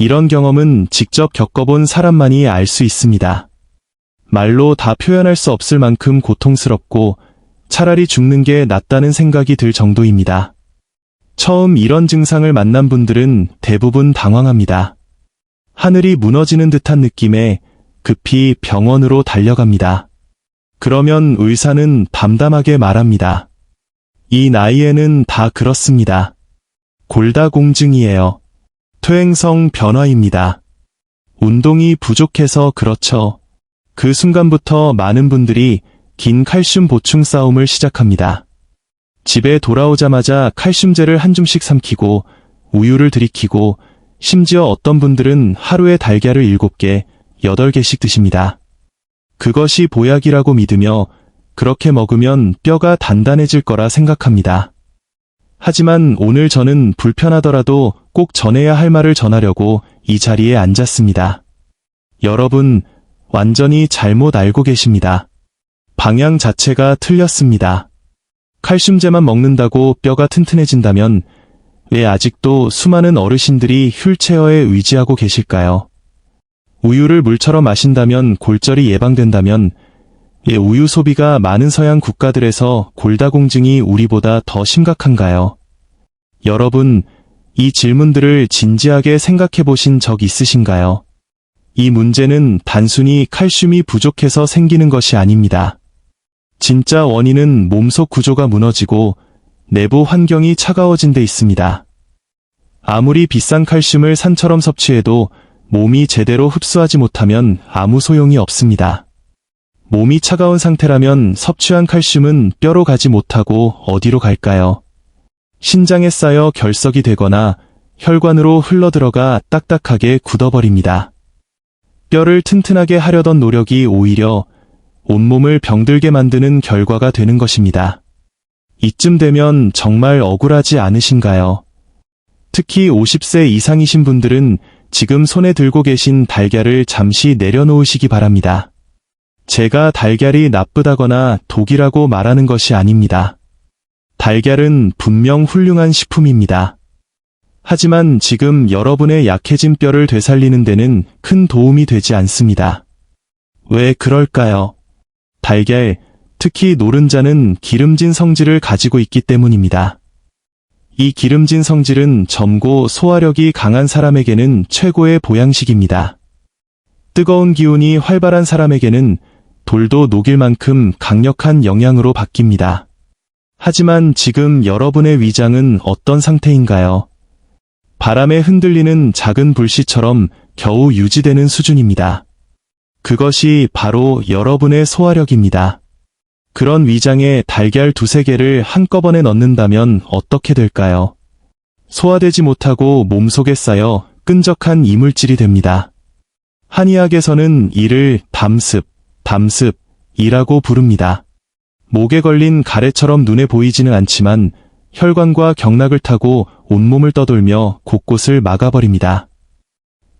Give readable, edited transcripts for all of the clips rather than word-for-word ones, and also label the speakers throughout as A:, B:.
A: 이런 경험은 직접 겪어본 사람만이 알 수 있습니다. 말로 다 표현할 수 없을 만큼 고통스럽고 차라리 죽는 게 낫다는 생각이 들 정도입니다. 처음 이런 증상을 만난 분들은 대부분 당황합니다. 하늘이 무너지는 듯한 느낌에 급히 병원으로 달려갑니다. 그러면 의사는 담담하게 말합니다. 이 나이에는 다 그렇습니다. 골다공증이에요. 퇴행성 변화입니다. 운동이 부족해서 그렇죠. 그 순간부터 많은 분들이 긴 칼슘 보충 싸움을 시작합니다. 집에 돌아오자마자 칼슘제를 한 줌씩 삼키고 우유를 들이키고 심지어 어떤 분들은 하루에 달걀을 7개, 8개씩 드십니다. 그것이 보약이라고 믿으며 그렇게 먹으면 뼈가 단단해질 거라 생각합니다. 하지만 오늘 저는 불편하더라도 꼭 전해야 할 말을 전하려고 이 자리에 앉았습니다. 여러분, 완전히 잘못 알고 계십니다. 방향 자체가 틀렸습니다. 칼슘제만 먹는다고 뼈가 튼튼해진다면 왜 아직도 수많은 어르신들이 휠체어에 의지하고 계실까요? 우유를 물처럼 마신다면 골절이 예방된다면 왜 우유 소비가 많은 서양 국가들에서 골다공증이 우리보다 더 심각한가요? 여러분, 이 질문들을 진지하게 생각해 보신 적 있으신가요? 이 문제는 단순히 칼슘이 부족해서 생기는 것이 아닙니다. 진짜 원인은 몸속 구조가 무너지고 내부 환경이 차가워진 데 있습니다. 아무리 비싼 칼슘을 산처럼 섭취해도 몸이 제대로 흡수하지 못하면 아무 소용이 없습니다. 몸이 차가운 상태라면 섭취한 칼슘은 뼈로 가지 못하고 어디로 갈까요? 신장에 쌓여 결석이 되거나 혈관으로 흘러들어가 딱딱하게 굳어버립니다. 뼈를 튼튼하게 하려던 노력이 오히려 온몸을 병들게 만드는 결과가 되는 것입니다. 이쯤 되면 정말 억울하지 않으신가요? 특히 50세 이상이신 분들은 지금 손에 들고 계신 달걀을 잠시 내려놓으시기 바랍니다. 제가 달걀이 나쁘다거나 독이라고 말하는 것이 아닙니다. 달걀은 분명 훌륭한 식품입니다. 하지만 지금 여러분의 약해진 뼈를 되살리는 데는 큰 도움이 되지 않습니다. 왜 그럴까요? 달걀, 특히 노른자는 기름진 성질을 가지고 있기 때문입니다. 이 기름진 성질은 젊고 소화력이 강한 사람에게는 최고의 보양식입니다. 뜨거운 기운이 활발한 사람에게는 돌도 녹일 만큼 강력한 영양으로 바뀝니다. 하지만 지금 여러분의 위장은 어떤 상태인가요? 바람에 흔들리는 작은 불씨처럼 겨우 유지되는 수준입니다. 그것이 바로 여러분의 소화력입니다. 그런 위장에 달걀 2-3개를 한꺼번에 넣는다면 어떻게 될까요? 소화되지 못하고 몸속에 쌓여 끈적한 이물질이 됩니다. 한의학에서는 이를 담습이라고 부릅니다. 목에 걸린 가래처럼 눈에 보이지는 않지만 혈관과 경락을 타고 온몸을 떠돌며 곳곳을 막아버립니다.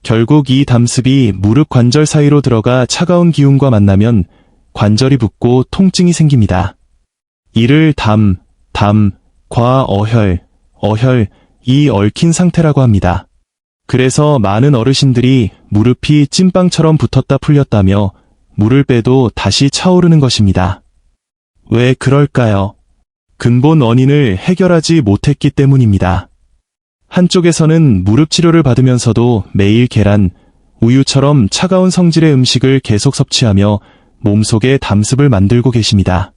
A: 결국 이 담습이 무릎 관절 사이로 들어가 차가운 기운과 만나면 관절이 붓고 통증이 생깁니다. 이를 어혈이 얽힌 상태라고 합니다. 그래서 많은 어르신들이 무릎이 찐빵처럼 붙었다 풀렸다며 물을 빼도 다시 차오르는 것입니다. 왜 그럴까요? 근본 원인을 해결하지 못했기 때문입니다. 한쪽에서는 무릎 치료를 받으면서도 매일 계란, 우유처럼 차가운 성질의 음식을 계속 섭취하며 몸속에 담습을 만들고 계십니다.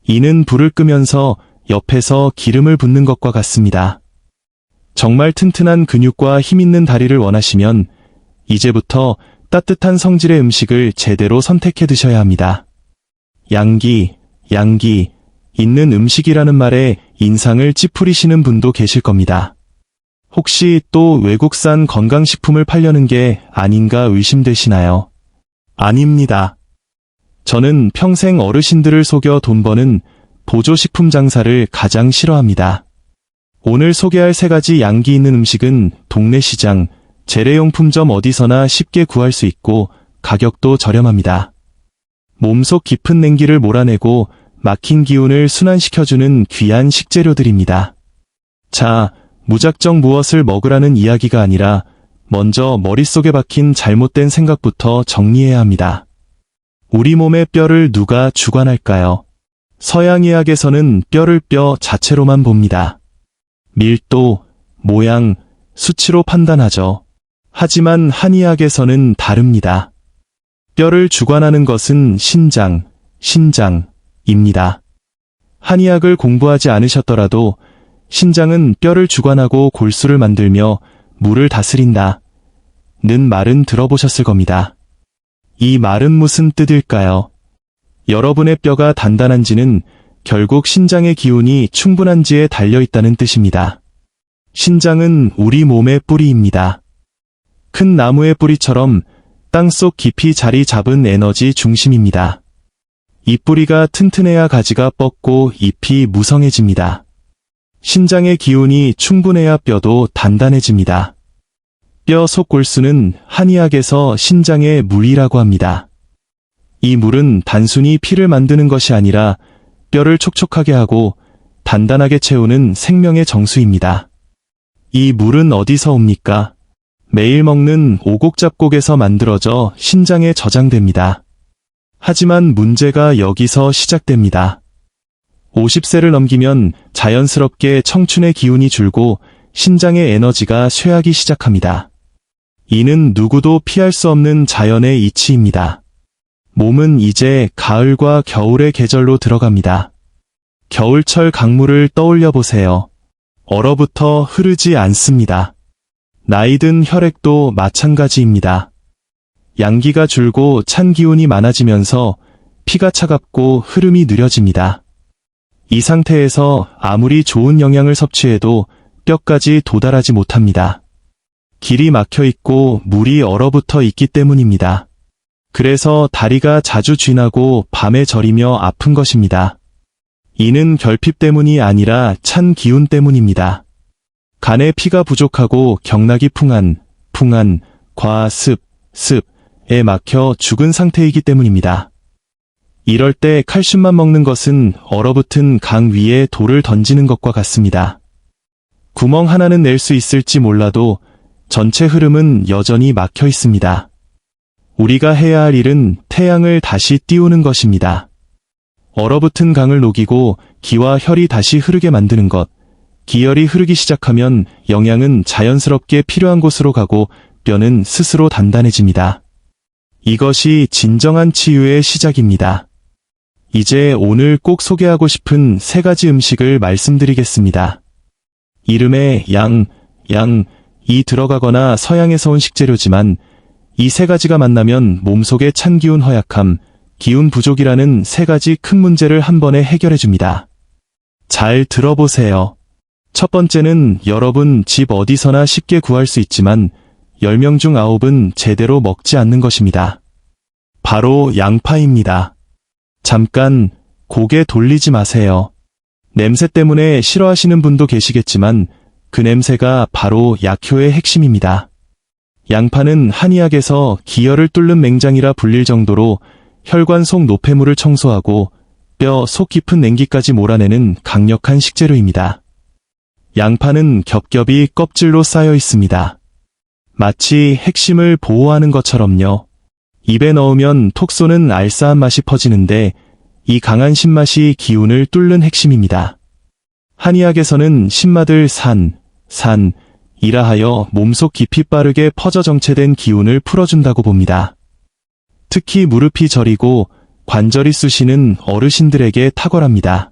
A: 이는 불을 끄면서 옆에서 기름을 붓는 것과 같습니다. 정말 튼튼한 근육과 힘있는 다리를 원하시면 이제부터 따뜻한 성질의 음식을 제대로 선택해 드셔야 합니다. 양기 있는 음식이라는 말에 인상을 찌푸리시는 분도 계실 겁니다. 혹시 또 외국산 건강식품을 팔려는 게 아닌가 의심되시나요? 아닙니다. 저는 평생 어르신들을 속여 돈 버는 보조식품 장사를 가장 싫어합니다. 오늘 소개할 3가지 양기 있는 음식은 동네 시장, 재래용품점 어디서나 쉽게 구할 수 있고 가격도 저렴합니다. 몸속 깊은 냉기를 몰아내고 막힌 기운을 순환시켜주는 귀한 식재료들입니다. 자, 무작정 무엇을 먹으라는 이야기가 아니라 먼저 머릿속에 박힌 잘못된 생각부터 정리해야 합니다. 우리 몸의 뼈를 누가 주관할까요? 서양의학에서는 뼈를 뼈 자체로만 봅니다. 밀도, 모양, 수치로 판단하죠. 하지만 한의학에서는 다릅니다. 뼈를 주관하는 것은 신장입니다. 한의학을 공부하지 않으셨더라도 신장은 뼈를 주관하고 골수를 만들며 물을 다스린다. 는 말은 들어보셨을 겁니다. 이 말은 무슨 뜻일까요? 여러분의 뼈가 단단한지는 결국 신장의 기운이 충분한지에 달려있다는 뜻입니다. 신장은 우리 몸의 뿌리입니다. 큰 나무의 뿌리처럼 땅속 깊이 자리 잡은 에너지 중심입니다. 이 뿌리가 튼튼해야 가지가 뻗고 잎이 무성해집니다. 신장의 기운이 충분해야 뼈도 단단해집니다. 뼈 속 골수는 한의학에서 신장의 물이라고 합니다. 이 물은 단순히 피를 만드는 것이 아니라 뼈를 촉촉하게 하고 단단하게 채우는 생명의 정수입니다. 이 물은 어디서 옵니까? 매일 먹는 오곡잡곡에서 만들어져 신장에 저장됩니다. 하지만 문제가 여기서 시작됩니다. 50세를 넘기면 자연스럽게 청춘의 기운이 줄고 신장의 에너지가 쇠하기 시작합니다. 이는 누구도 피할 수 없는 자연의 이치입니다. 몸은 이제 가을과 겨울의 계절로 들어갑니다. 겨울철 강물을 떠올려 보세요. 얼어붙어 흐르지 않습니다. 나이든 혈액도 마찬가지입니다. 양기가 줄고 찬 기운이 많아지면서 피가 차갑고 흐름이 느려집니다. 이 상태에서 아무리 좋은 영양을 섭취해도 뼈까지 도달하지 못합니다. 길이 막혀 있고 물이 얼어붙어 있기 때문입니다. 그래서 다리가 자주 쥐나고 밤에 저리며 아픈 것입니다. 이는 결핍 때문이 아니라 찬 기운 때문입니다. 간에 피가 부족하고 경락이 풍한, 습에 막혀 죽은 상태이기 때문입니다. 이럴 때 칼슘만 먹는 것은 얼어붙은 강 위에 돌을 던지는 것과 같습니다. 구멍 하나는 낼 수 있을지 몰라도 전체 흐름은 여전히 막혀 있습니다. 우리가 해야 할 일은 태양을 다시 띄우는 것입니다. 얼어붙은 강을 녹이고 기와 혈이 다시 흐르게 만드는 것. 기혈이 흐르기 시작하면 영양은 자연스럽게 필요한 곳으로 가고 뼈는 스스로 단단해집니다. 이것이 진정한 치유의 시작입니다. 이제 오늘 꼭 소개하고 싶은 3가지 음식을 말씀드리겠습니다. 이름에 양이 들어가거나 서양에서 온 식재료지만 이 3가지가 만나면 몸속의 찬 기운 허약함, 기운 부족이라는 3가지 큰 문제를 한 번에 해결해줍니다. 잘 들어보세요. 첫 번째는 여러분 집 어디서나 쉽게 구할 수 있지만 10명 중 9은 제대로 먹지 않는 것입니다. 바로 양파입니다. 잠깐 고개 돌리지 마세요. 냄새 때문에 싫어하시는 분도 계시겠지만 그 냄새가 바로 약효의 핵심입니다. 양파는 한의학에서 기혈을 뚫는 맹장이라 불릴 정도로 혈관 속 노폐물을 청소하고 뼈 속 깊은 냉기까지 몰아내는 강력한 식재료입니다. 양파는 겹겹이 껍질로 쌓여 있습니다. 마치 핵심을 보호하는 것처럼요. 입에 넣으면 톡 쏘는 알싸한 맛이 퍼지는데 이 강한 신맛이 기운을 뚫는 핵심입니다. 한의학에서는 신맛을 산이라 하여 몸속 깊이 빠르게 퍼져 정체된 기운을 풀어준다고 봅니다. 특히 무릎이 저리고 관절이 쑤시는 어르신들에게 탁월합니다.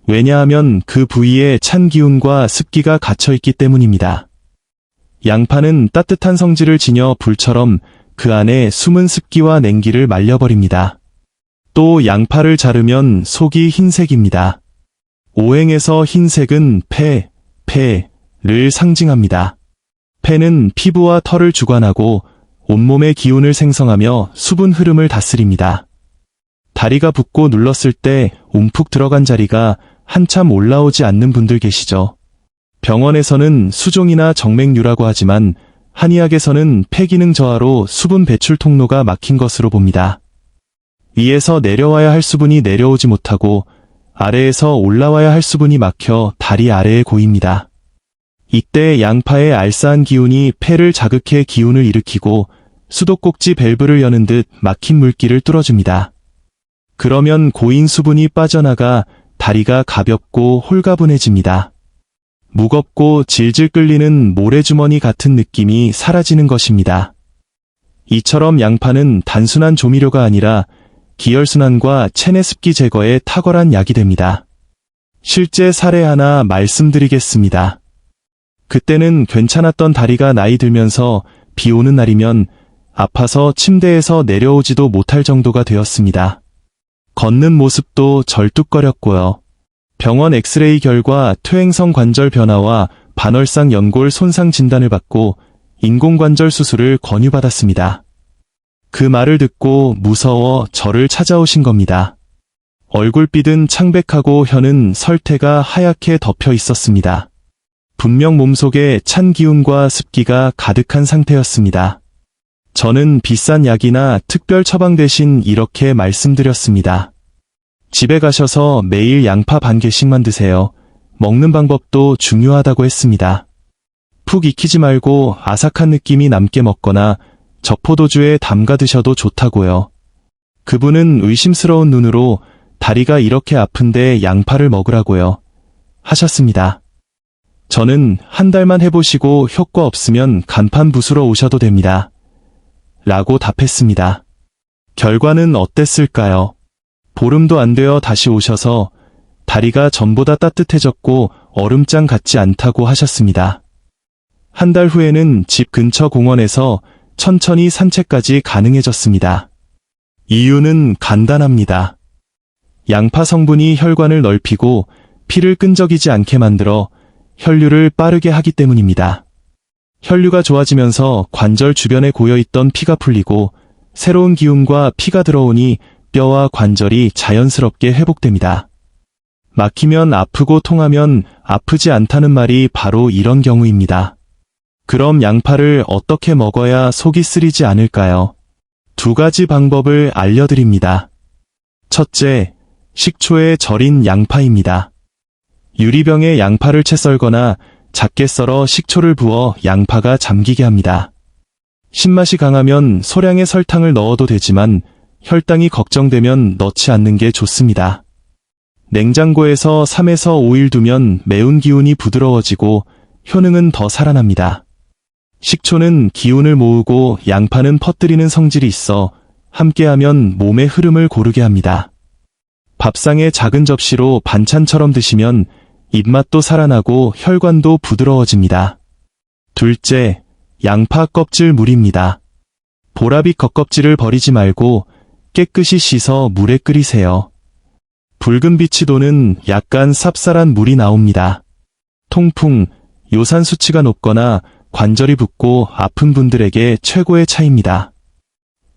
A: 왜냐하면 그 부위에 찬 기운과 습기가 갇혀있기 때문입니다. 양파는 따뜻한 성질을 지녀 불처럼 그 안에 숨은 습기와 냉기를 말려버립니다. 또 양파를 자르면 속이 흰색입니다. 오행에서 흰색은 폐를 상징합니다. 폐는 피부와 털을 주관하고 온몸의 기운을 생성하며 수분 흐름을 다스립니다. 다리가 붓고 눌렀을 때 움푹 들어간 자리가 한참 올라오지 않는 분들 계시죠. 병원에서는 수종이나 정맥류라고 하지만 한의학에서는 폐기능 저하로 수분 배출 통로가 막힌 것으로 봅니다. 위에서 내려와야 할 수분이 내려오지 못하고 아래에서 올라와야 할 수분이 막혀 다리 아래에 고입니다. 이때 양파의 알싸한 기운이 폐를 자극해 기운을 일으키고 수도꼭지 밸브를 여는 듯 막힌 물길을 뚫어줍니다. 그러면 고인 수분이 빠져나가 다리가 가볍고 홀가분해집니다. 무겁고 질질 끌리는 모래주머니 같은 느낌이 사라지는 것입니다. 이처럼 양파는 단순한 조미료가 아니라 기혈순환과 체내 습기 제거에 탁월한 약이 됩니다. 실제 사례 하나 말씀드리겠습니다. 그때는 괜찮았던 다리가 나이 들면서 비 오는 날이면 아파서 침대에서 내려오지도 못할 정도가 되었습니다. 걷는 모습도 절뚝거렸고요. 병원 엑스레이 결과 퇴행성 관절 변화와 반월상 연골 손상 진단을 받고 인공관절 수술을 권유받았습니다. 그 말을 듣고 무서워 저를 찾아오신 겁니다. 얼굴빛은 창백하고 혀는 설태가 하얗게 덮여 있었습니다. 분명 몸속에 찬 기운과 습기가 가득한 상태였습니다. 저는 비싼 약이나 특별 처방 대신 이렇게 말씀드렸습니다. 집에 가셔서 매일 양파 반 개씩만 드세요. 먹는 방법도 중요하다고 했습니다. 푹 익히지 말고 아삭한 느낌이 남게 먹거나 적포도주에 담가 드셔도 좋다고요. 그분은 의심스러운 눈으로 다리가 이렇게 아픈데 양파를 먹으라고요. 하셨습니다. 저는 한 달만 해보시고 효과 없으면 간판 부수러 오셔도 됩니다. 라고 답했습니다. 결과는 어땠을까요? 보름도 안 되어 다시 오셔서 다리가 전보다 따뜻해졌고 얼음장 같지 않다고 하셨습니다. 한 달 후에는 집 근처 공원에서 천천히 산책까지 가능해졌습니다. 이유는 간단합니다. 양파 성분이 혈관을 넓히고 피를 끈적이지 않게 만들어 혈류를 빠르게 하기 때문입니다. 혈류가 좋아지면서 관절 주변에 고여있던 피가 풀리고 새로운 기운과 피가 들어오니 뼈와 관절이 자연스럽게 회복됩니다. 막히면 아프고 통하면 아프지 않다는 말이 바로 이런 경우입니다. 그럼 양파를 어떻게 먹어야 속이 쓰리지 않을까요? 두 가지 방법을 알려드립니다. 첫째, 식초에 절인 양파입니다. 유리병에 양파를 채 썰거나 작게 썰어 식초를 부어 양파가 잠기게 합니다. 신맛이 강하면 소량의 설탕을 넣어도 되지만 혈당이 걱정되면 넣지 않는 게 좋습니다. 냉장고에서 3에서 5일 두면 매운 기운이 부드러워지고 효능은 더 살아납니다. 식초는 기운을 모으고 양파는 퍼뜨리는 성질이 있어 함께하면 몸의 흐름을 고르게 합니다. 밥상에 작은 접시로 반찬처럼 드시면 입맛도 살아나고 혈관도 부드러워집니다. 둘째, 양파 껍질 물입니다. 보라빛 겉껍질을 버리지 말고 깨끗이 씻어 물에 끓이세요. 붉은 빛이 도는 약간 쌉쌀한 물이 나옵니다. 통풍, 요산 수치가 높거나 관절이 붓고 아픈 분들에게 최고의 차입니다.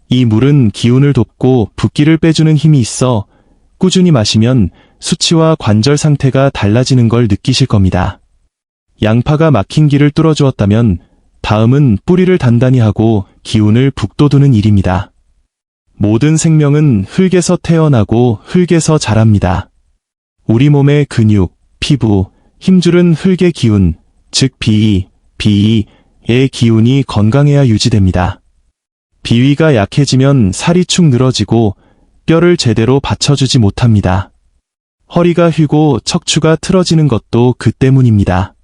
A: 이 물은 기운을 돕고 붓기를 빼주는 힘이 있어 꾸준히 마시면 수치와 관절 상태가 달라지는 걸 느끼실 겁니다. 양파가 막힌 길을 뚫어주었다면 다음은 뿌리를 단단히 하고 기운을 북돋우는 일입니다. 모든 생명은 흙에서 태어나고 흙에서 자랍니다. 우리 몸의 근육, 피부, 힘줄은 흙의 기운, 즉 비위의 기운이 건강해야 유지됩니다. 비위가 약해지면 살이 축 늘어지고 뼈를 제대로 받쳐주지 못합니다. 허리가 휘고 척추가 틀어지는 것도 그 때문입니다.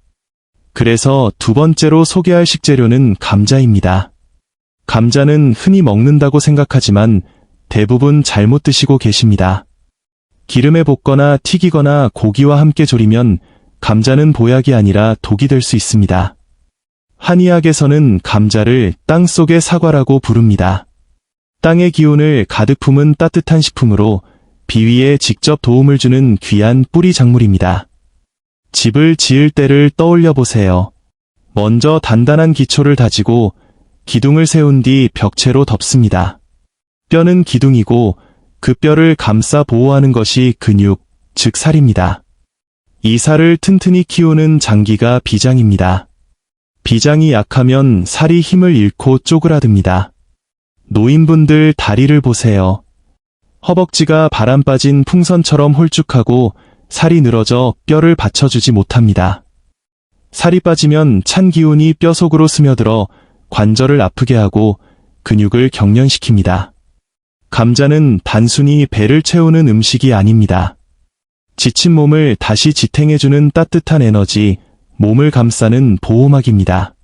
A: 그래서 두 번째로 소개할 식재료는 감자입니다. 감자는 흔히 먹는다고 생각하지만 대부분 잘못 드시고 계십니다. 기름에 볶거나 튀기거나 고기와 함께 조리면 감자는 보약이 아니라 독이 될 수 있습니다. 한의학에서는 감자를 땅 속의 사과라고 부릅니다. 땅의 기운을 가득 품은 따뜻한 식품으로 비위에 직접 도움을 주는 귀한 뿌리 작물입니다. 집을 지을 때를 떠올려 보세요. 먼저 단단한 기초를 다지고 기둥을 세운 뒤 벽체로 덮습니다. 뼈는 기둥이고 그 뼈를 감싸 보호하는 것이 근육, 즉 살입니다. 이 살을 튼튼히 키우는 장기가 비장입니다. 비장이 약하면 살이 힘을 잃고 쪼그라듭니다. 노인분들 다리를 보세요. 허벅지가 바람 빠진 풍선처럼 홀쭉하고 살이 늘어져 뼈를 받쳐주지 못합니다. 살이 빠지면 찬 기운이 뼈 속으로 스며들어 관절을 아프게 하고 근육을 경련시킵니다. 감자는 단순히 배를 채우는 음식이 아닙니다. 지친 몸을 다시 지탱해주는 따뜻한 에너지, 몸을 감싸는 보호막입니다.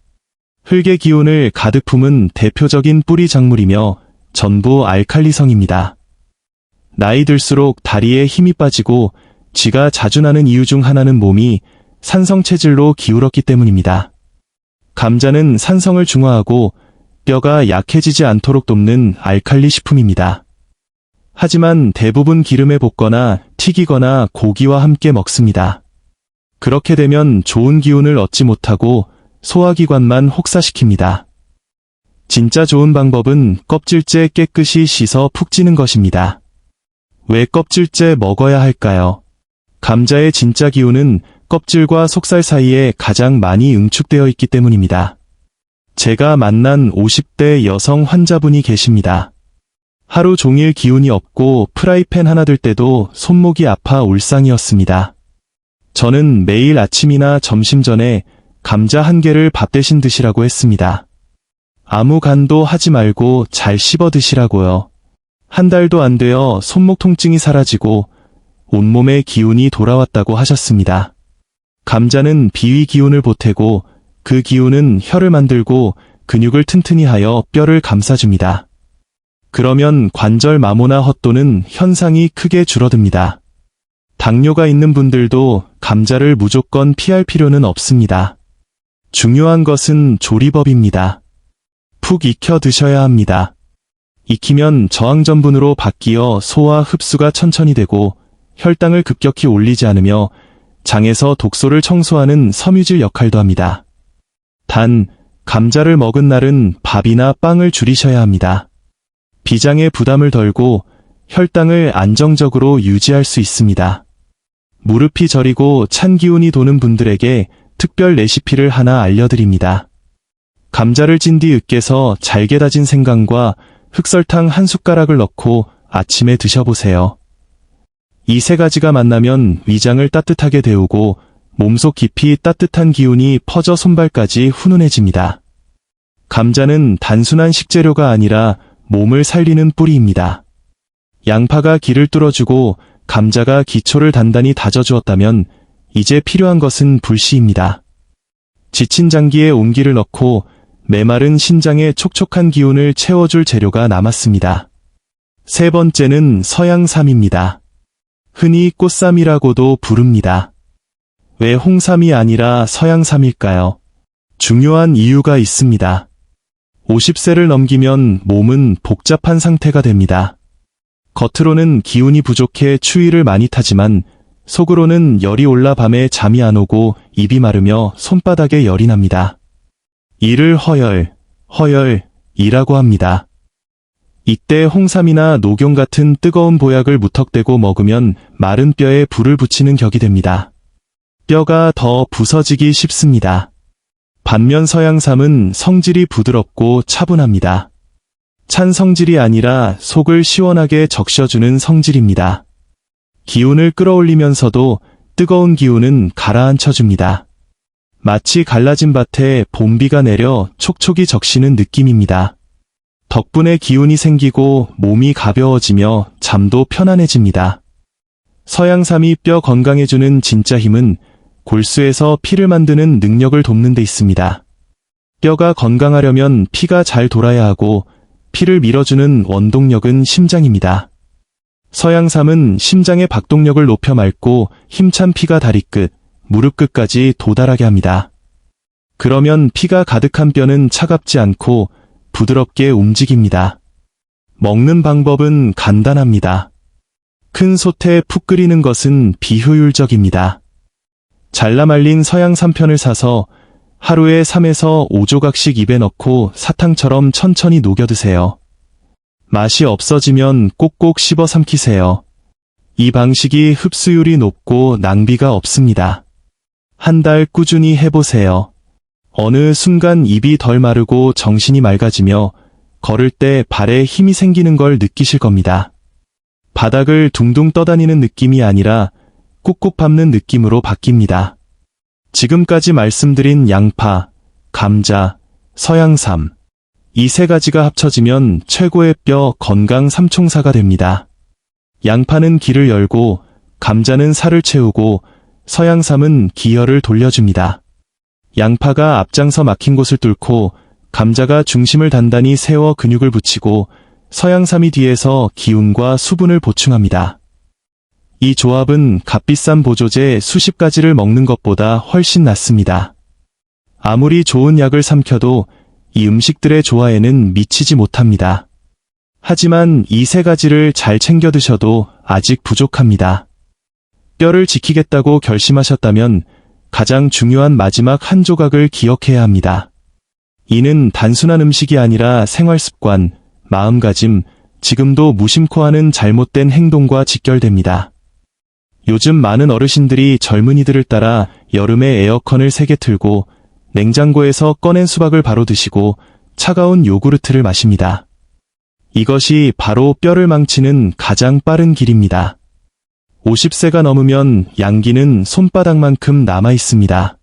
A: 흙의 기운을 가득 품은 대표적인 뿌리 작물이며 전부 알칼리성입니다. 나이 들수록 다리에 힘이 빠지고 쥐가 자주 나는 이유 중 하나는 몸이 산성 체질로 기울었기 때문입니다. 감자는 산성을 중화하고 뼈가 약해지지 않도록 돕는 알칼리 식품입니다. 하지만 대부분 기름에 볶거나 튀기거나 고기와 함께 먹습니다. 그렇게 되면 좋은 기운을 얻지 못하고 소화기관만 혹사시킵니다. 진짜 좋은 방법은 껍질째 깨끗이 씻어 푹 찌는 것입니다. 왜 껍질째 먹어야 할까요? 감자의 진짜 기운은 껍질과 속살 사이에 가장 많이 응축되어 있기 때문입니다. 제가 만난 50대 여성 환자분이 계십니다. 하루 종일 기운이 없고 프라이팬 하나 들 때도 손목이 아파 울상이었습니다. 저는 매일 아침이나 점심 전에 감자 한 개를 밥 대신 드시라고 했습니다. 아무 간도 하지 말고 잘 씹어 드시라고요. 한 달도 안 되어 손목 통증이 사라지고 온몸에 기운이 돌아왔다고 하셨습니다. 감자는 비위 기운을 보태고 그 기운은 혀를 만들고 근육을 튼튼히 하여 뼈를 감싸줍니다. 그러면 관절 마모나 헛도는 현상이 크게 줄어듭니다. 당뇨가 있는 분들도 감자를 무조건 피할 필요는 없습니다. 중요한 것은 조리법입니다. 푹 익혀 드셔야 합니다. 익히면 저항전분으로 바뀌어 소화 흡수가 천천히 되고 혈당을 급격히 올리지 않으며 장에서 독소를 청소하는 섬유질 역할도 합니다. 단, 감자를 먹은 날은 밥이나 빵을 줄이셔야 합니다. 비장의 부담을 덜고 혈당을 안정적으로 유지할 수 있습니다. 무릎이 저리고 찬 기운이 도는 분들에게 특별 레시피를 하나 알려드립니다. 감자를 찐 뒤 으깨서 잘게 다진 생강과 흑설탕 한 숟가락을 넣고 아침에 드셔보세요. 이 세 가지가 만나면 위장을 따뜻하게 데우고 몸속 깊이 따뜻한 기운이 퍼져 손발까지 훈훈해집니다. 감자는 단순한 식재료가 아니라 몸을 살리는 뿌리입니다. 양파가 기를 뚫어주고 감자가 기초를 단단히 다져주었다면 이제 필요한 것은 불씨입니다. 지친 장기에 온기를 넣고 메마른 신장에 촉촉한 기운을 채워줄 재료가 남았습니다. 세 번째는 서양삼입니다. 흔히 꽃삼이라고도 부릅니다. 왜 홍삼이 아니라 서양삼일까요? 중요한 이유가 있습니다. 50세를 넘기면 몸은 복잡한 상태가 됩니다. 겉으로는 기운이 부족해 추위를 많이 타지만 속으로는 열이 올라 밤에 잠이 안 오고 입이 마르며 손바닥에 열이 납니다. 이를 허열이라고 합니다. 이때 홍삼이나 녹용 같은 뜨거운 보약을 무턱대고 먹으면 마른 뼈에 불을 붙이는 격이 됩니다. 뼈가 더 부서지기 쉽습니다. 반면 서양삼은 성질이 부드럽고 차분합니다. 찬 성질이 아니라 속을 시원하게 적셔주는 성질입니다. 기운을 끌어올리면서도 뜨거운 기운은 가라앉혀줍니다. 마치 갈라진 밭에 봄비가 내려 촉촉이 적시는 느낌입니다. 덕분에 기운이 생기고 몸이 가벼워지며 잠도 편안해집니다. 서양삼이 뼈 건강해주는 진짜 힘은 골수에서 피를 만드는 능력을 돕는 데 있습니다. 뼈가 건강하려면 피가 잘 돌아야 하고 피를 밀어주는 원동력은 심장입니다. 서양삼은 심장의 박동력을 높여 맑고 힘찬 피가 다리 끝, 무릎 끝까지 도달하게 합니다. 그러면 피가 가득한 뼈는 차갑지 않고 부드럽게 움직입니다. 먹는 방법은 간단합니다. 큰 솥에 푹 끓이는 것은 비효율적입니다. 잘라 말린 서양삼편을 사서 하루에 3에서 5조각씩 입에 넣고 사탕처럼 천천히 녹여 드세요. 맛이 없어지면 꼭꼭 씹어 삼키세요. 이 방식이 흡수율이 높고 낭비가 없습니다. 한 달 꾸준히 해보세요. 어느 순간 입이 덜 마르고 정신이 맑아지며 걸을 때 발에 힘이 생기는 걸 느끼실 겁니다. 바닥을 둥둥 떠다니는 느낌이 아니라 꾹꾹 밟는 느낌으로 바뀝니다. 지금까지 말씀드린 양파, 감자, 서양삼, 이 세 가지가 합쳐지면 최고의 뼈 건강 삼총사가 됩니다. 양파는 기를 열고, 감자는 살을 채우고, 서양삼은 기혈을 돌려줍니다. 양파가 앞장서 막힌 곳을 뚫고, 감자가 중심을 단단히 세워 근육을 붙이고, 서양삼이 뒤에서 기운과 수분을 보충합니다. 이 조합은 값비싼 보조제 수십 가지를 먹는 것보다 훨씬 낫습니다. 아무리 좋은 약을 삼켜도 이 음식들의 조화에는 미치지 못합니다. 하지만 이 세 가지를 잘 챙겨 드셔도 아직 부족합니다. 뼈를 지키겠다고 결심하셨다면 가장 중요한 마지막 한 조각을 기억해야 합니다. 이는 단순한 음식이 아니라 생활 습관, 마음가짐, 지금도 무심코 하는 잘못된 행동과 직결됩니다. 요즘 많은 어르신들이 젊은이들을 따라 여름에 에어컨을 세게 틀고 냉장고에서 꺼낸 수박을 바로 드시고 차가운 요구르트를 마십니다. 이것이 바로 뼈를 망치는 가장 빠른 길입니다. 50세가 넘으면 양기는 손바닥만큼 남아 있습니다.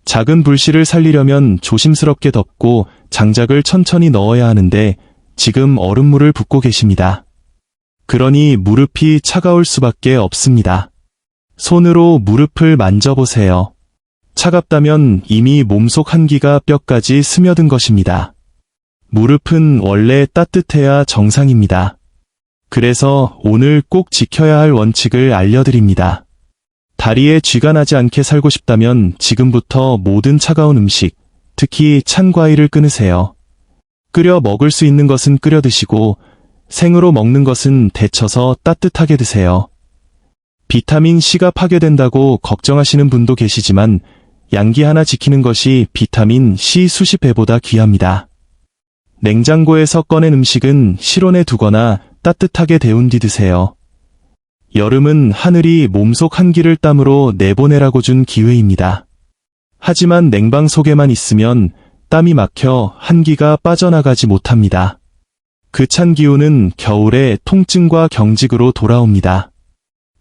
A: 작은 불씨를 살리려면 조심스럽게 덮고 장작을 천천히 넣어야 하는데 지금 얼음물을 붓고 계십니다. 그러니 무릎이 차가울 수밖에 없습니다. 손으로 무릎을 만져보세요. 차갑다면 이미 몸속 한기가 뼈까지 스며든 것입니다. 무릎은 원래 따뜻해야 정상입니다. 그래서 오늘 꼭 지켜야 할 원칙을 알려드립니다. 다리에 쥐가 나지 않게 살고 싶다면 지금부터 모든 차가운 음식, 특히 찬 과일을 끊으세요. 끓여 먹을 수 있는 것은 끓여 드시고 생으로 먹는 것은 데쳐서 따뜻하게 드세요. 비타민 C가 파괴된다고 걱정하시는 분도 계시지만 양기 하나 지키는 것이 비타민 C 수십 배보다 귀합니다. 냉장고에서 꺼낸 음식은 실온에 두거나 따뜻하게 데운 뒤 드세요. 여름은 하늘이 몸속 한기를 땀으로 내보내라고 준 기회입니다. 하지만 냉방 속에만 있으면 땀이 막혀 한기가 빠져나가지 못합니다. 그 찬 기운은 겨울에 통증과 경직으로 돌아옵니다.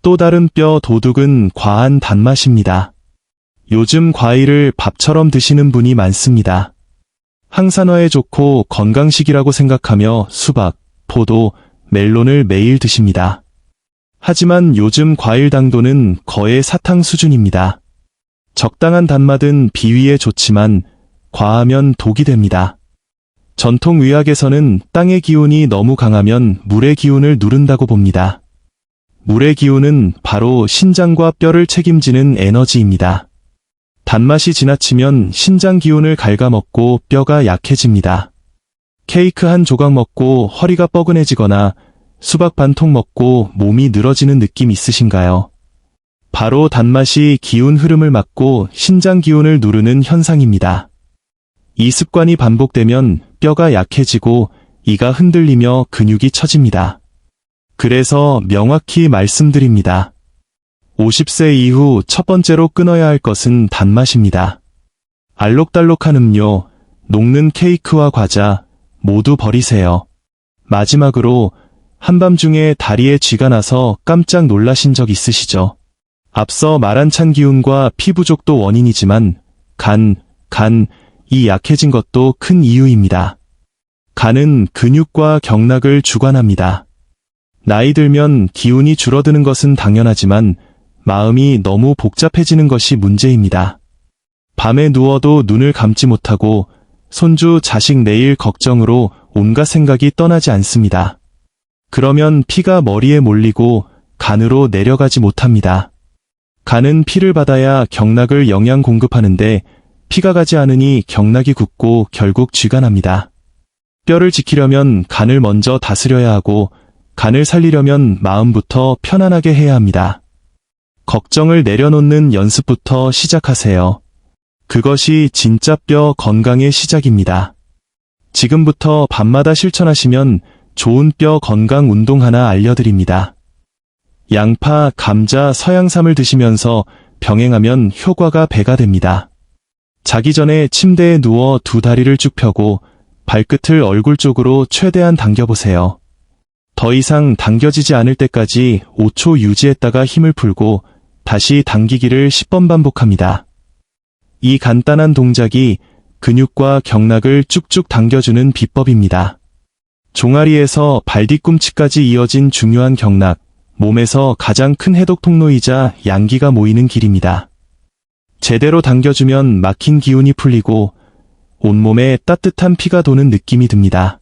A: 또 다른 뼈 도둑은 과한 단맛입니다. 요즘 과일을 밥처럼 드시는 분이 많습니다. 항산화에 좋고 건강식이라고 생각하며 수박, 포도, 멜론을 매일 드십니다. 하지만 요즘 과일 당도는 거의 사탕 수준입니다. 적당한 단맛은 비위에 좋지만 과하면 독이 됩니다. 전통 의학에서는 땅의 기운이 너무 강하면 물의 기운을 누른다고 봅니다. 물의 기운은 바로 신장과 뼈를 책임지는 에너지입니다. 단맛이 지나치면 신장 기운을 갉아먹고 뼈가 약해집니다. 케이크 한 조각 먹고 허리가 뻐근해지거나 수박 반 통 먹고 몸이 늘어지는 느낌 있으신가요? 바로 단맛이 기운 흐름을 막고 신장 기운을 누르는 현상입니다. 이 습관이 반복되면 뼈가 약해지고 이가 흔들리며 근육이 처집니다. 그래서 명확히 말씀드립니다. 50세 이후 첫 번째로 끊어야 할 것은 단맛입니다. 알록달록한 음료, 녹는 케이크와 과자 모두 버리세요. 마지막으로 한밤중에 다리에 쥐가 나서 깜짝 놀라신 적 있으시죠? 앞서 말한 찬 기운과 피 부족도 원인이지만 간이 약해진 것도 큰 이유입니다. 간은 근육과 경락을 주관합니다. 나이 들면 기운이 줄어드는 것은 당연하지만 마음이 너무 복잡해지는 것이 문제입니다. 밤에 누워도 눈을 감지 못하고 손주 자식 내일 걱정으로 온갖 생각이 떠나지 않습니다. 그러면 피가 머리에 몰리고 간으로 내려가지 못합니다. 간은 피를 받아야 경락을 영양 공급하는데 피가 가지 않으니 경락이 굳고 결국 쥐가 납니다. 뼈를 지키려면 간을 먼저 다스려야 하고 간을 살리려면 마음부터 편안하게 해야 합니다. 걱정을 내려놓는 연습부터 시작하세요. 그것이 진짜 뼈 건강의 시작입니다. 지금부터 밤마다 실천하시면 좋은 뼈 건강 운동 하나 알려드립니다. 양파, 감자, 서양삼을 드시면서 병행하면 효과가 배가 됩니다. 자기 전에 침대에 누워 두 다리를 쭉 펴고 발끝을 얼굴 쪽으로 최대한 당겨보세요. 더 이상 당겨지지 않을 때까지 5초 유지했다가 힘을 풀고 다시 당기기를 10번 반복합니다. 이 간단한 동작이 근육과 경락을 쭉쭉 당겨주는 비법입니다. 종아리에서 발 뒤꿈치까지 이어진 중요한 경락, 몸에서 가장 큰 해독 통로이자 양기가 모이는 길입니다. 제대로 당겨주면 막힌 기운이 풀리고 온몸에 따뜻한 피가 도는 느낌이 듭니다.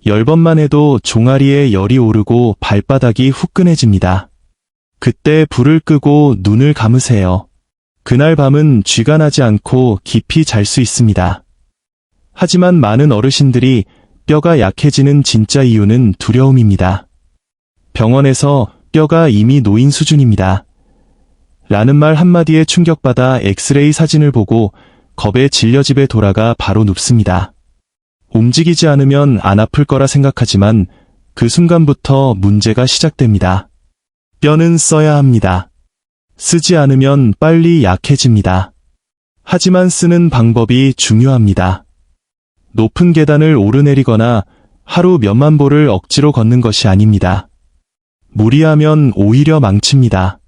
A: 10번만 해도 종아리에 열이 오르고 발바닥이 후끈해집니다. 그때 불을 끄고 눈을 감으세요. 그날 밤은 쥐가 나지 않고 깊이 잘 수 있습니다. 하지만 많은 어르신들이 뼈가 약해지는 진짜 이유는 두려움입니다. 병원에서 뼈가 이미 놓인 수준입니다. 라는 말 한마디에 충격받아 엑스레이 사진을 보고 겁에 질려 집에 돌아가 바로 눕습니다. 움직이지 않으면 안 아플 거라 생각하지만 그 순간부터 문제가 시작됩니다. 뼈는 써야 합니다. 쓰지 않으면 빨리 약해집니다. 하지만 쓰는 방법이 중요합니다. 높은 계단을 오르내리거나 하루 몇만 보를 억지로 걷는 것이 아닙니다. 무리하면 오히려 망칩니다.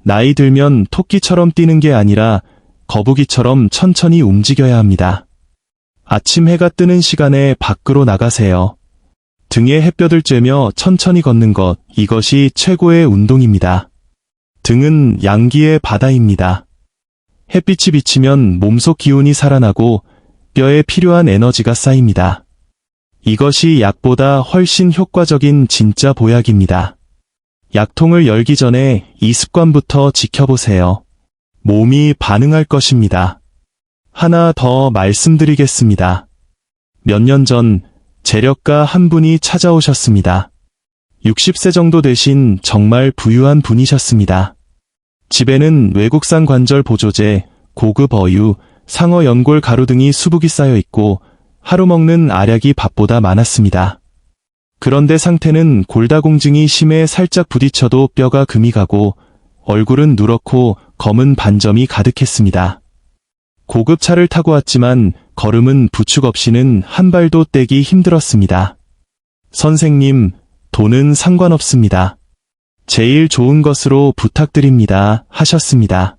A: 나이 들면 토끼처럼 뛰는 게 아니라 거북이처럼 천천히 움직여야 합니다. 아침 해가 뜨는 시간에 밖으로 나가세요. 등에 햇볕을 쬐며 천천히 걷는 것, 이것이 최고의 운동입니다. 등은 양기의 바다입니다. 햇빛이 비치면 몸속 기운이 살아나고 뼈에 필요한 에너지가 쌓입니다. 이것이 약보다 훨씬 효과적인 진짜 보약입니다. 약통을 열기 전에 이 습관부터 지켜보세요. 몸이 반응할 것입니다. 하나 더 말씀드리겠습니다. 몇 년 전 재력가 한 분이 찾아오셨습니다. 60세 정도 되신 정말 부유한 분이셨습니다. 집에는 외국산 관절 보조제, 고급 어유, 상어 연골 가루 등이 수북이 쌓여 있고 하루 먹는 알약이 밥보다 많았습니다. 그런데 상태는 골다공증이 심해 살짝 부딪혀도 뼈가 금이 가고 얼굴은 누렇고 검은 반점이 가득했습니다. 고급 차를 타고 왔지만 걸음은 부축 없이는 한 발도 떼기 힘들었습니다. 선생님, 돈은 상관없습니다. 제일 좋은 것으로 부탁드립니다. 하셨습니다.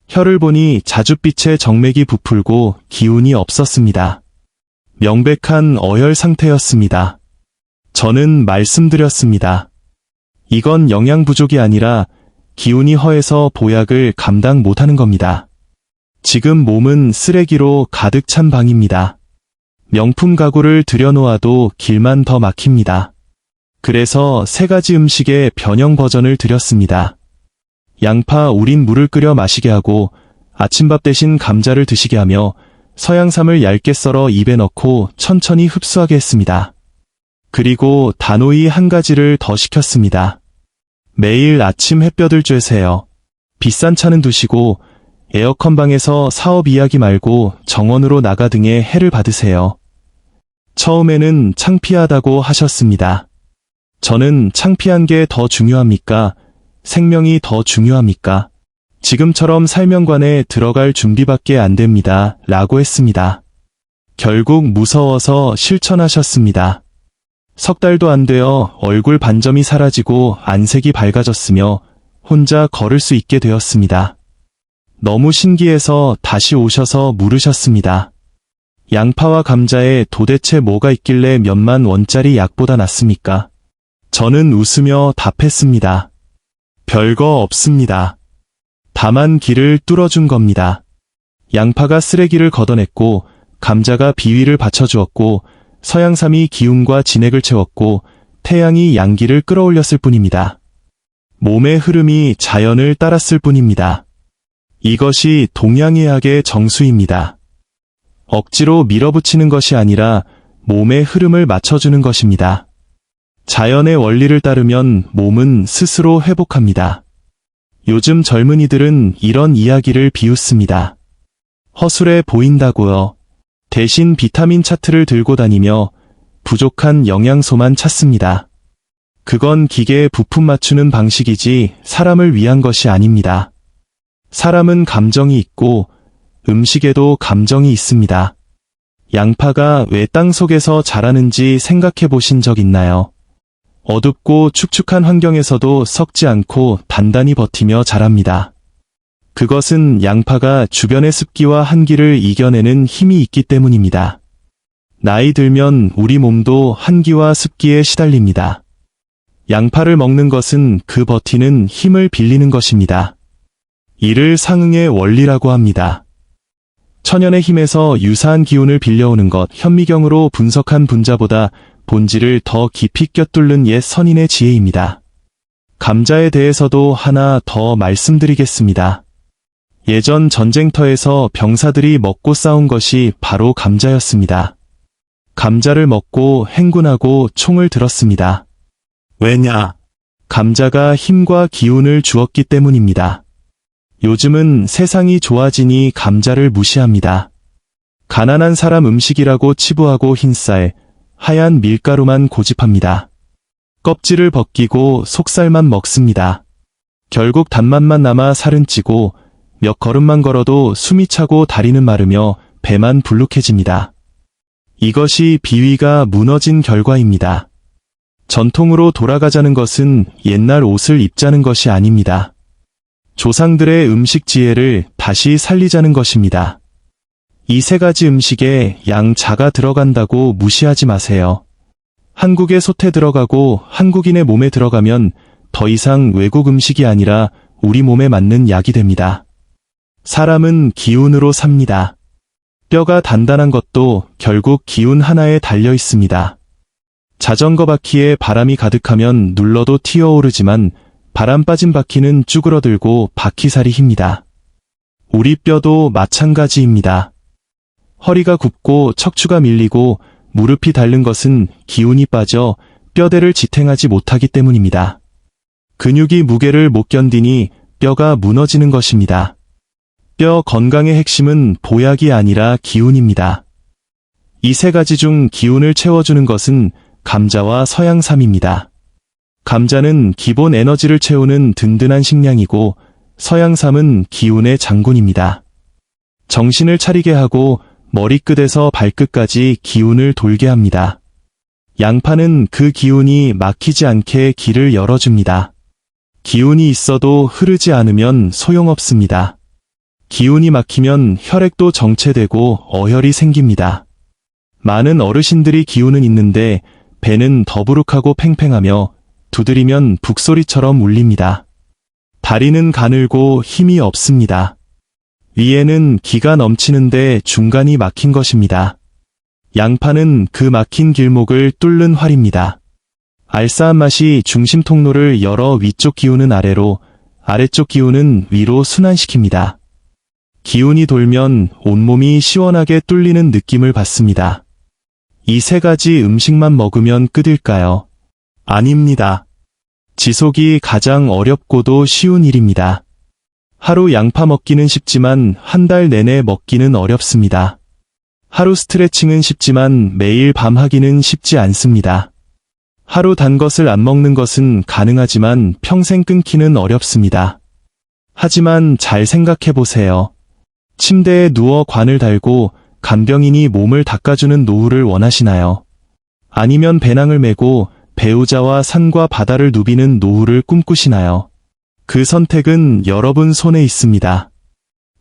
A: 혀를 보니 자줏빛에 정맥이 부풀고 기운이 없었습니다. 명백한 어혈 상태였습니다. 저는 말씀드렸습니다. 이건 영양 부족이 아니라 기운이 허해서 보약을 감당 못하는 겁니다. 지금 몸은 쓰레기로 가득 찬 방입니다. 명품 가구를 들여놓아도 길만 더 막힙니다. 그래서 3가지 음식의 변형 버전을 드렸습니다. 양파 우린 물을 끓여 마시게 하고 아침밥 대신 감자를 드시게 하며 서양삼을 얇게 썰어 입에 넣고 천천히 흡수하게 했습니다. 그리고 단오이 1가지를 더 시켰습니다. 매일 아침 햇볕을 쬐세요. 비싼 차는 두시고 에어컨 방에서 사업 이야기 말고 정원으로 나가 등의 해를 받으세요. 처음에는 창피하다고 하셨습니다. 저는 창피한 게 더 중요합니까? 생명이 더 중요합니까? 지금처럼 살면관에 들어갈 준비밖에 안 됩니다. 라고 했습니다. 결국 무서워서 실천하셨습니다. 3달도 안 되어 얼굴 반점이 사라지고 안색이 밝아졌으며 혼자 걸을 수 있게 되었습니다. 너무 신기해서 다시 오셔서 물으셨습니다. 양파와 감자에 도대체 뭐가 있길래 몇만 원짜리 약보다 낫습니까? 저는 웃으며 답했습니다. 별거 없습니다. 다만 길을 뚫어준 겁니다. 양파가 쓰레기를 걷어냈고 감자가 비위를 받쳐주었고 서양삼이 기운과 진액을 채웠고 태양이 양기를 끌어올렸을 뿐입니다. 몸의 흐름이 자연을 따랐을 뿐입니다. 이것이 동양의학의 정수입니다. 억지로 밀어붙이는 것이 아니라 몸의 흐름을 맞춰주는 것입니다. 자연의 원리를 따르면 몸은 스스로 회복합니다. 요즘 젊은이들은 이런 이야기를 비웃습니다. 허술해 보인다고요. 대신 비타민 차트를 들고 다니며 부족한 영양소만 찾습니다. 그건 기계에 부품 맞추는 방식이지 사람을 위한 것이 아닙니다. 사람은 감정이 있고 음식에도 감정이 있습니다. 양파가 왜 땅 속에서 자라는지 생각해 보신 적 있나요? 어둡고 축축한 환경에서도 썩지 않고 단단히 버티며 자랍니다. 그것은 양파가 주변의 습기와 한기를 이겨내는 힘이 있기 때문입니다. 나이 들면 우리 몸도 한기와 습기에 시달립니다. 양파를 먹는 것은 그 버티는 힘을 빌리는 것입니다. 이를 상응의 원리라고 합니다. 천연의 힘에서 유사한 기운을 빌려오는 것, 현미경으로 분석한 분자보다 본질을 더 깊이 꿰뚫는 옛 선인의 지혜입니다. 감자에 대해서도 하나 더 말씀드리겠습니다. 예전 전쟁터에서 병사들이 먹고 싸운 것이 바로 감자였습니다. 감자를 먹고 행군하고 총을 들었습니다. 왜냐? 감자가 힘과 기운을 주었기 때문입니다. 요즘은 세상이 좋아지니 감자를 무시합니다. 가난한 사람 음식이라고 치부하고 흰쌀, 하얀 밀가루만 고집합니다. 껍질을 벗기고 속살만 먹습니다. 결국 단맛만 남아 살은 찌고 몇 걸음만 걸어도 숨이 차고 다리는 마르며 배만 불룩해집니다. 이것이 비위가 무너진 결과입니다. 전통으로 돌아가자는 것은 옛날 옷을 입자는 것이 아닙니다. 조상들의 음식 지혜를 다시 살리자는 것입니다. 이 세 가지 음식에 양자가 들어간다고 무시하지 마세요. 한국의 솥에 들어가고 한국인의 몸에 들어가면 더 이상 외국 음식이 아니라 우리 몸에 맞는 약이 됩니다. 사람은 기운으로 삽니다. 뼈가 단단한 것도 결국 기운 하나에 달려 있습니다. 자전거 바퀴에 바람이 가득하면 눌러도 튀어오르지만 바람 빠진 바퀴는 쭈그러들고 바퀴살이 힙니다. 우리 뼈도 마찬가지입니다. 허리가 굽고 척추가 밀리고 무릎이 닳는 것은 기운이 빠져 뼈대를 지탱하지 못하기 때문입니다. 근육이 무게를 못 견디니 뼈가 무너지는 것입니다. 뼈 건강의 핵심은 보약이 아니라 기운입니다. 이 세 가지 중 기운을 채워주는 것은 감자와 서양삼입니다. 감자는 기본 에너지를 채우는 든든한 식량이고 서양삼은 기운의 장군입니다. 정신을 차리게 하고 머리끝에서 발끝까지 기운을 돌게 합니다. 양파는 그 기운이 막히지 않게 길을 열어줍니다. 기운이 있어도 흐르지 않으면 소용없습니다. 기운이 막히면 혈액도 정체되고 어혈이 생깁니다. 많은 어르신들이 기운은 있는데 배는 더부룩하고 팽팽하며 두드리면 북소리처럼 울립니다. 다리는 가늘고 힘이 없습니다. 위에는 기가 넘치는데 중간이 막힌 것입니다. 양파는 그 막힌 길목을 뚫는 활입니다. 알싸한 맛이 중심 통로를 열어 위쪽 기운은 아래로, 아래쪽 기운은 위로 순환시킵니다. 기운이 돌면 온몸이 시원하게 뚫리는 느낌을 받습니다. 이 세 가지 음식만 먹으면 끝일까요? 아닙니다. 지속이 가장 어렵고도 쉬운 일입니다. 하루 양파 먹기는 쉽지만 한 달 내내 먹기는 어렵습니다. 하루 스트레칭은 쉽지만 매일 밤 하기는 쉽지 않습니다. 하루 단 것을 안 먹는 것은 가능하지만 평생 끊기는 어렵습니다. 하지만 잘 생각해 보세요. 침대에 누워 관을 달고 간병인이 몸을 닦아주는 노후를 원하시나요? 아니면 배낭을 메고 배우자와 산과 바다를 누비는 노후를 꿈꾸시나요? 그 선택은 여러분 손에 있습니다.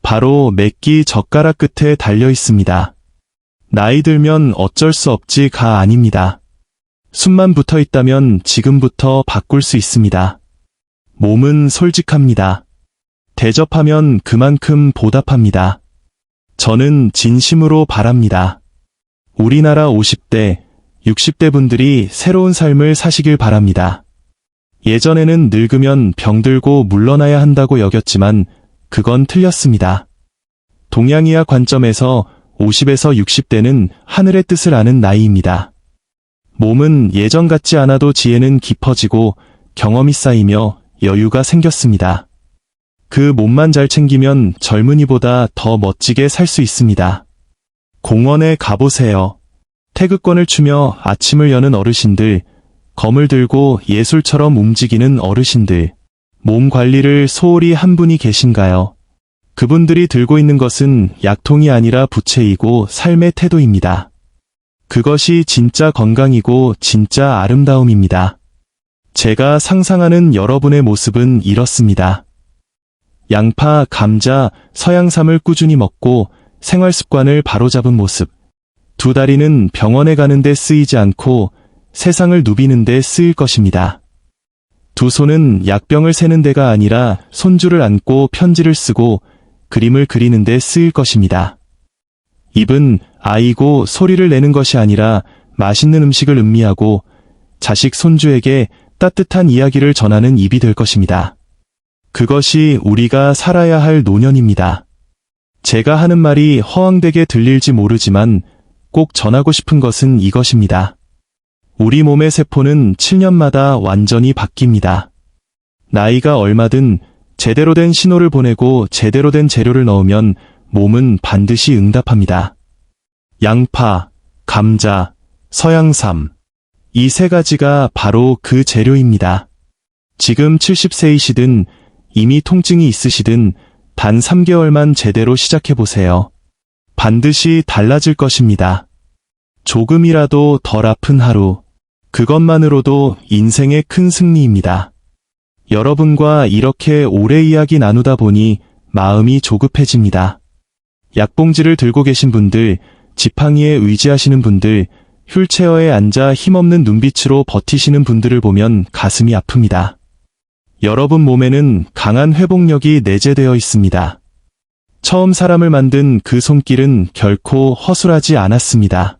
A: 바로 매끼 젓가락 끝에 달려 있습니다. 나이 들면 어쩔 수 없지가 아닙니다. 숨만 붙어 있다면 지금부터 바꿀 수 있습니다. 몸은 솔직합니다. 대접하면 그만큼 보답합니다. 저는 진심으로 바랍니다. 우리나라 50대, 60대 분들이 새로운 삶을 사시길 바랍니다. 예전에는 늙으면 병들고 물러나야 한다고 여겼지만 그건 틀렸습니다. 동양의학 관점에서 50에서 60대는 하늘의 뜻을 아는 나이입니다. 몸은 예전 같지 않아도 지혜는 깊어지고 경험이 쌓이며 여유가 생겼습니다. 그 몸만 잘 챙기면 젊은이보다 더 멋지게 살 수 있습니다. 공원에 가보세요. 태극권을 추며 아침을 여는 어르신들, 검을 들고 예술처럼 움직이는 어르신들, 몸 관리를 소홀히 한 분이 계신가요? 그분들이 들고 있는 것은 약통이 아니라 부채이고 삶의 태도입니다. 그것이 진짜 건강이고 진짜 아름다움입니다. 제가 상상하는 여러분의 모습은 이렇습니다. 양파, 감자, 서양삼을 꾸준히 먹고 생활 습관을 바로잡은 모습. 두 다리는 병원에 가는데 쓰이지 않고 세상을 누비는 데 쓰일 것입니다. 두 손은 약병을 세는 데가 아니라 손주를 안고 편지를 쓰고 그림을 그리는 데 쓰일 것입니다. 입은 아이고 소리를 내는 것이 아니라 맛있는 음식을 음미하고 자식 손주에게 따뜻한 이야기를 전하는 입이 될 것입니다. 그것이 우리가 살아야 할 노년입니다. 제가 하는 말이 허황되게 들릴지 모르지만 꼭 전하고 싶은 것은 이것입니다. 우리 몸의 세포는 7년마다 완전히 바뀝니다. 나이가 얼마든 제대로 된 신호를 보내고 제대로 된 재료를 넣으면 몸은 반드시 응답합니다. 양파, 감자, 서양삼. 이 세 가지가 바로 그 재료입니다. 지금 70세이시든 이미 통증이 있으시든 단 3개월만 제대로 시작해보세요. 반드시 달라질 것입니다. 조금이라도 덜 아픈 하루. 그것만으로도 인생의 큰 승리입니다. 여러분과 이렇게 오래 이야기 나누다 보니 마음이 조급해집니다. 약봉지를 들고 계신 분들, 지팡이에 의지하시는 분들, 휠체어에 앉아 힘없는 눈빛으로 버티시는 분들을 보면 가슴이 아픕니다. 여러분 몸에는 강한 회복력이 내재되어 있습니다. 처음 사람을 만든 그 손길은 결코 허술하지 않았습니다.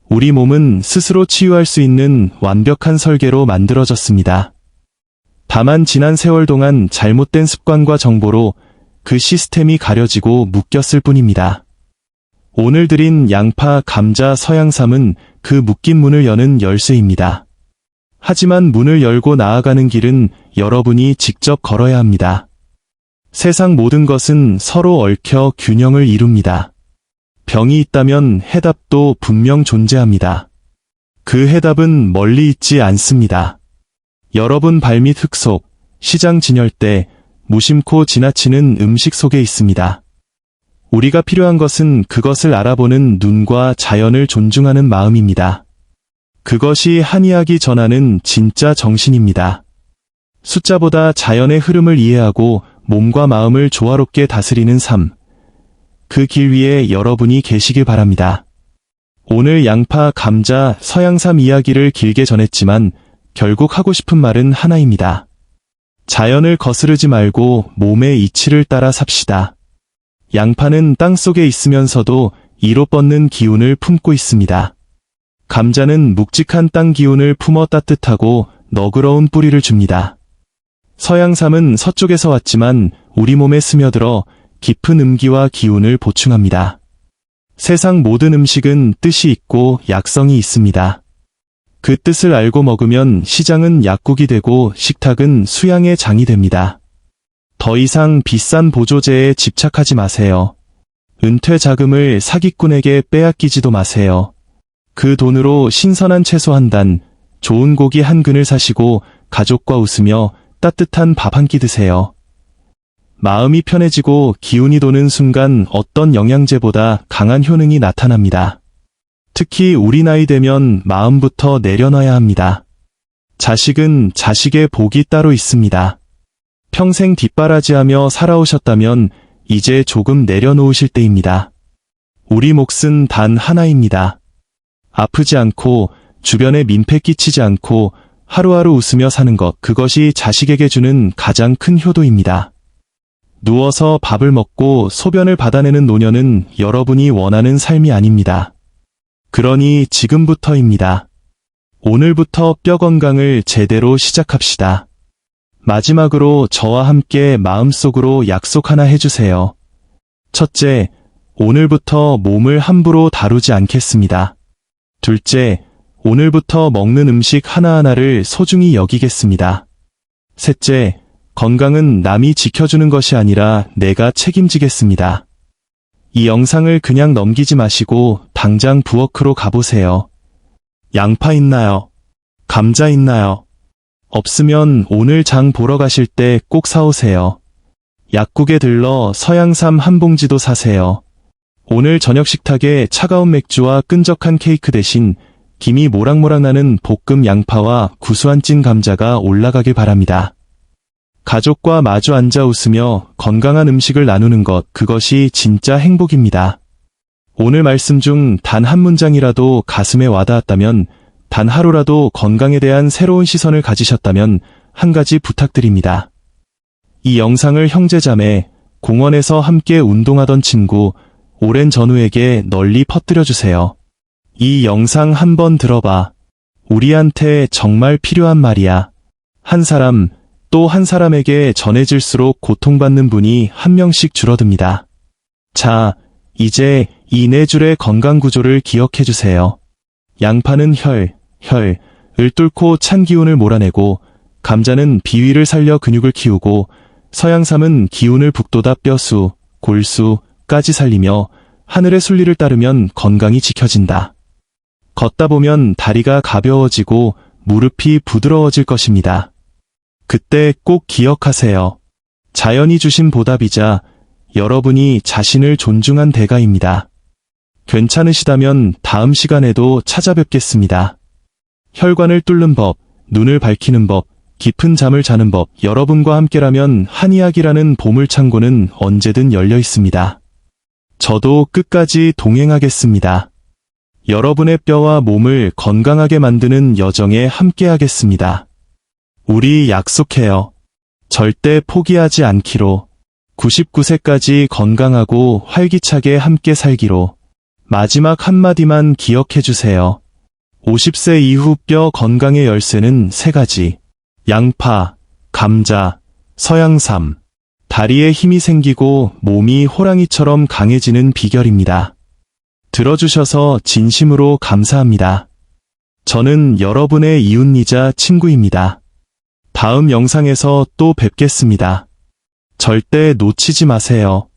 A: 우리 몸은 스스로 치유할 수 있는 완벽한 설계로 만들어졌습니다. 다만 지난 세월 동안 잘못된 습관과 정보로 그 시스템이 가려지고 묶였을 뿐입니다. 오늘 드린 양파, 감자, 서양삼은 그 묶인 문을 여는 열쇠입니다. 하지만 문을 열고 나아가는 길은 여러분이 직접 걸어야 합니다. 세상 모든 것은 서로 얽혀 균형을 이룹니다. 병이 있다면 해답도 분명 존재합니다. 그 해답은 멀리 있지 않습니다. 여러분 발밑 흙 속, 시장 진열대, 무심코 지나치는 음식 속에 있습니다. 우리가 필요한 것은 그것을 알아보는 눈과 자연을 존중하는 마음입니다. 그것이 한의학이 전하는 진짜 정신입니다. 숫자보다 자연의 흐름을 이해하고 몸과 마음을 조화롭게 다스리는 삶. 그 길 위에 여러분이 계시길 바랍니다. 오늘 양파, 감자, 서양삼 이야기를 길게 전했지만 결국 하고 싶은 말은 하나입니다. 자연을 거스르지 말고 몸의 이치를 따라 삽시다. 양파는 땅속에 있으면서도 이로 뻗는 기운을 품고 있습니다. 감자는 묵직한 땅 기운을 품어 따뜻하고 너그러운 뿌리를 줍니다. 서양삼은 서쪽에서 왔지만 우리 몸에 스며들어 깊은 음기와 기운을 보충합니다. 세상 모든 음식은 뜻이 있고 약성이 있습니다. 그 뜻을 알고 먹으면 시장은 약국이 되고 식탁은 수양의 장이 됩니다. 더 이상 비싼 보조제에 집착하지 마세요. 은퇴 자금을 사기꾼에게 빼앗기지도 마세요. 그 돈으로 신선한 채소 한 단, 좋은 고기 한 근을 사시고 가족과 웃으며 따뜻한 밥 한 끼 드세요. 마음이 편해지고 기운이 도는 순간 어떤 영양제보다 강한 효능이 나타납니다. 특히 우리 나이 되면 마음부터 내려놔야 합니다. 자식은 자식의 복이 따로 있습니다. 평생 뒷바라지하며 살아오셨다면 이제 조금 내려놓으실 때입니다. 우리 몫은 단 하나입니다. 아프지 않고 주변에 민폐 끼치지 않고 하루하루 웃으며 사는 것, 그것이 자식에게 주는 가장 큰 효도입니다. 누워서 밥을 먹고 소변을 받아내는 노년은 여러분이 원하는 삶이 아닙니다. 그러니 지금부터입니다. 오늘부터 뼈 건강을 제대로 시작합시다. 마지막으로 저와 함께 마음속으로 약속 하나 해주세요. 첫째, 오늘부터 몸을 함부로 다루지 않겠습니다. 둘째, 오늘부터 먹는 음식 하나하나를 소중히 여기겠습니다. 셋째, 건강은 남이 지켜주는 것이 아니라 내가 책임지겠습니다. 이 영상을 그냥 넘기지 마시고 당장 부엌으로 가보세요. 양파 있나요? 감자 있나요? 없으면 오늘 장 보러 가실 때 꼭 사오세요. 약국에 들러 서양삼 한 봉지도 사세요. 오늘 저녁 식탁에 차가운 맥주와 끈적한 케이크 대신 김이 모락모락 나는 볶음 양파와 구수한 찐 감자가 올라가길 바랍니다. 가족과 마주 앉아 웃으며 건강한 음식을 나누는 것, 그것이 진짜 행복입니다. 오늘 말씀 중 단 한 문장이라도 가슴에 와닿았다면, 단 하루라도 건강에 대한 새로운 시선을 가지셨다면 한 가지 부탁드립니다. 이 영상을 형제자매, 공원에서 함께 운동하던 친구, 오랜 전우에게 널리 퍼뜨려주세요. 이 영상 한번 들어봐. 우리한테 정말 필요한 말이야. 한 사람, 또 한 사람에게 전해질수록 고통받는 분이 한 명씩 줄어듭니다. 자, 이제 이 네 줄의 건강 구조를 기억해주세요. 양파는 혈을 뚫고 찬 기운을 몰아내고, 감자는 비위를 살려 근육을 키우고, 서양삼은 기운을 북돋아 뼈수, 골수까지 살리며 하늘의 순리를 따르면 건강이 지켜진다. 걷다 보면 다리가 가벼워지고 무릎이 부드러워질 것입니다. 그때 꼭 기억하세요. 자연이 주신 보답이자 여러분이 자신을 존중한 대가입니다. 괜찮으시다면 다음 시간에도 찾아뵙겠습니다. 혈관을 뚫는 법, 눈을 밝히는 법, 깊은 잠을 자는 법, 여러분과 함께라면 한의학이라는 보물창고는 언제든 열려 있습니다. 저도 끝까지 동행하겠습니다. 여러분의 뼈와 몸을 건강하게 만드는 여정에 함께하겠습니다. 우리 약속해요. 절대 포기하지 않기로. 99세까지 건강하고 활기차게 함께 살기로. 마지막 한마디만 기억해주세요. 50세 이후 뼈 건강의 열쇠는 3가지. 양파, 감자, 서양삼. 다리에 힘이 생기고 몸이 호랑이처럼 강해지는 비결입니다. 들어주셔서 진심으로 감사합니다. 저는 여러분의 이웃이자 친구입니다. 다음 영상에서 또 뵙겠습니다. 절대 놓치지 마세요.